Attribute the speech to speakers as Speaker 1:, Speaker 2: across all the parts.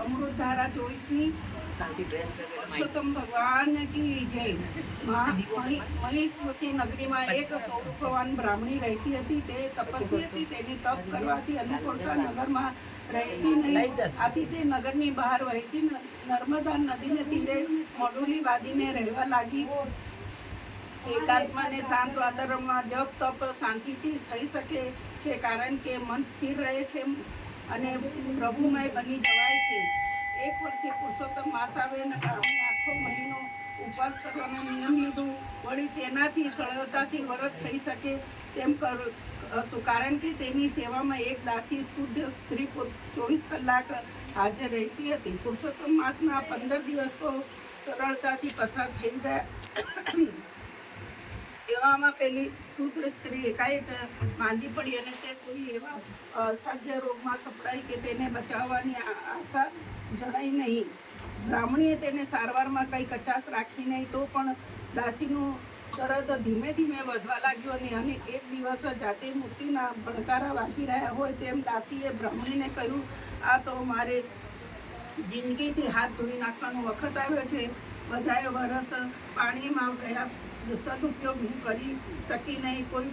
Speaker 1: अमृत धारा 24वीं पुरुषोत्तम भगवान की जय। મહિષ્મતી નગરીમાં એક સૌરભવાન બ્રાહ્મણી રહેતી હતી. તે તપસ્વી હતી. તેની તપ કરવાથી અનુકૂળતા નગરમાં રહેતી નહીં. આથી તે નગરની બહાર વહેતી નર્મદા નદીને તીરે મોડુલી બાંધીને રહેવા લાગી. એકાત્માને શાંત વાતાવરણમાં જપ તપ શાંતિથી થઈ શકે છે, કારણ કે મન સ્થિર રહે છે અને પ્રભુમય બની જવાય છે. એક વર્ષે પુરુષોત્તમ માસ આવે અને બ્રાહ્મણે આખો મહિનો ઉપવાસ કરવાનો નિયમ લીધો. વળી તેનાથી સરળતાથી વ્રત થઈ શકે તેમ હતું, કારણ કે તેની સેવામાં એક દાસી શુદ્ધ સ્ત્રી 24 કલાક હાજર રહેતી હતી. પુરુષોત્તમ માસના 15 દિવસ તો સરળતાથી પસાર થઈ ગયા. એવામાં પેલી શૂદ્ર સ્ત્રી એકાએક માંદી પડી અને તે કોઈ એવા અસાધ્ય રોગમાં સપડાઈ કે તેને બચાવવાની આશા જણાઈ નહીં. બ્રાહ્મણીએ તેને સારવારમાં કંઈ કચાશ રાખી નહીં, તો પણ દાસીનું દર્દ ધીમે ધીમે વધવા લાગ્યો અને એક દિવસ જાતે મૂર્તિના ભણકારા વાગી રહ્યા હોય તેમ દાસીએ બ્રાહ્મણીને કહ્યું, આ તો મારે જિંદગીથી હાથ ધોઈ નાખવાનો વખત આવ્યો છે. બધાએ વરસ પાણીમાં ગયા, સદુપયોગ હું કરી શકી નહીં, કોઈ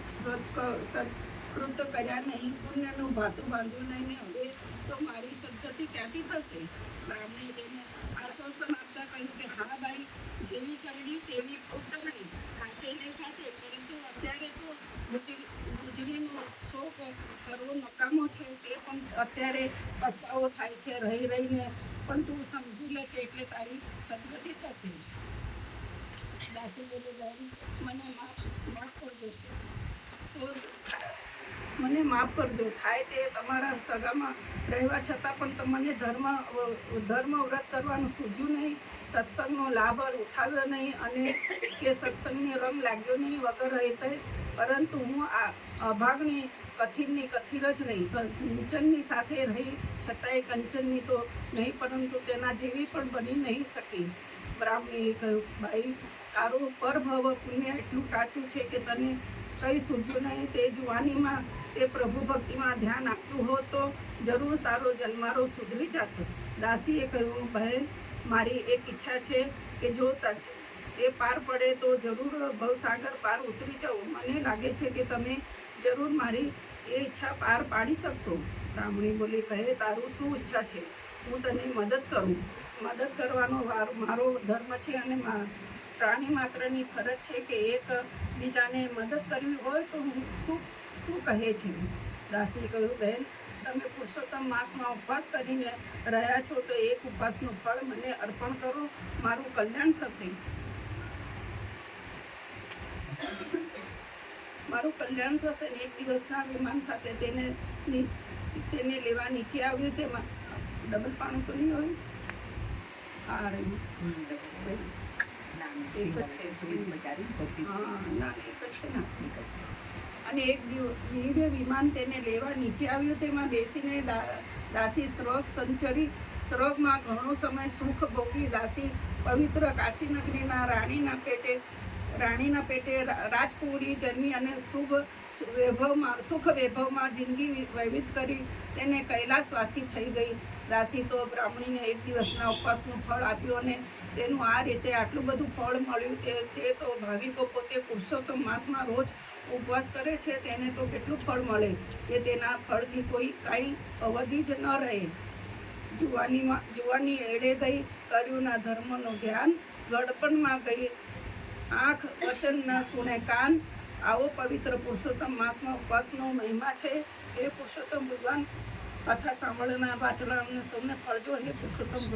Speaker 1: સત્કૃત કર્યા નહીં, પુણ્યનું ભાતું બાંધ્યું નહીં ને હવે તો મારી સદગતિ ક્યાંથી થશે? બ્રાહ્મણે તેને આશ્વાસન આપતા કહ્યું કે હા ભાઈ, જેવી કરણી તેવી ઉતરણી, ખાતેને સાથે. પરંતુ અત્યારે તો ગુજરીનો શોક કરવો નકામો છે. તે પણ અત્યારે પસ્તાવો થાય છે રહી રહીને, પણ તું સમજી લે કે એટલે તારી સદગતિ થશે. દાસી બોલી, બહેન મને માફ કરજો, મને માફ કરજો. થાય તે તમારા સગામાં રહેવા છતાં પણ તમને ધર્મ વ્રત કરવાનું સૂઝ્યું નહીં, સત્સંગનો લાભ ઉઠાવ્યો નહીં અને કે સત્સંગની રંગ લાગ્યો નહીં વગર રહેતે. પરંતુ હું આ અભાગની કથિરની કથિર જ રહી, કંચનની સાથે રહી છતાંય કંચનની તો નહીં, પરંતુ તેના જેવી પણ બની નહીં શકી. બ્રાહ્મણીએ કહ્યું, ભાઈ તારું પરભવ પુણ્ય એટલું કાચું છે કે તને કંઈ સૂઝ્યું નહીં. તે જુવાનીમાં તે પ્રભુ ભક્તિમાં ધ્યાન આપતું હોત તો જરૂર તારો જન્મારો સુધરી જાતો. દાસીએ કહ્યું, બહેન મારી એક ઈચ્છા છે કે જો એ પાર પડે તો જરૂર ભવસાગર પાર ઉતરી જાઉં. મને લાગે છે કે તમે જરૂર મારી એ ઈચ્છા પાર પાડી શકશો. બ્રાહ્મણી બોલી, કહે તારું શું ઈચ્છા છે? હું તને મદદ કરું. મદદ કરવાનો મારો ધર્મ છે અને પ્રાણી માત્રની ફરજ છે કે એક બીજાને મદદ કરવી હોય તો હું શું કહે છે? દાસીએ કહ્યું, બહેન તમે પુરુષોત્તમ માસમાં ઉપવાસ કરીને રહ્યા છો તો એક ઉપવાસનું ફળ મને અર્પણ કરો, મારું કલ્યાણ થશે. મારું કલ્યાણ થશે. ને એક દિવસના વિમાન સાથે તેને લેવા નીચે આવ્યું. તેમાં ડબલ પાણું તો નહીં હોય, આ રહ્યું એક જ છે. અને એક દિવ્ય વિમાન તેને લેવા નીચે આવ્યું. તેમાં બેસીને દાસી સ્વર્ગ સંચરી. સ્વર્ગમાં ઘણો સમય સુખ ભોગી દાસી પવિત્ર કાશીનગરીના રાણીના પેટે રાજકુંવરી જન્મી અને સુખ વૈભવમાં જિંદગી વ્યતીત કરી તેને કૈલાસવાસી થઈ ગઈ. દાસી તો બ્રાહ્મણીને એક દિવસના ઉપવાસનું ફળ આપ્યું અને તેનું આ રીતે આટલું બધું ફળ મળ્યું. તે તો ભાવિકો પોતે પુરુષોત્તમ માસમાં રોજ ઉપવાસ કરે છે, તેને તો કેટલું ફળ મળે કે તેના ફળથી કોઈ કાંઈ અવધિ જ ન રહે. જુવાની એડે ગઈ, કર્યું ના ધર્મનું ધ્યાન, ગળપણમાં ગઈ આંખ, વચન ન સુણે કાન. આવો પવિત્ર પુરુષોત્તમ માસમાં ઉપવાસનો મહિમા છે. એ પુરુષોત્તમ ભગવાન કથા સાંભળનાર વાંચનારને સૌને ફળજો. હે પુરુષોત્તમ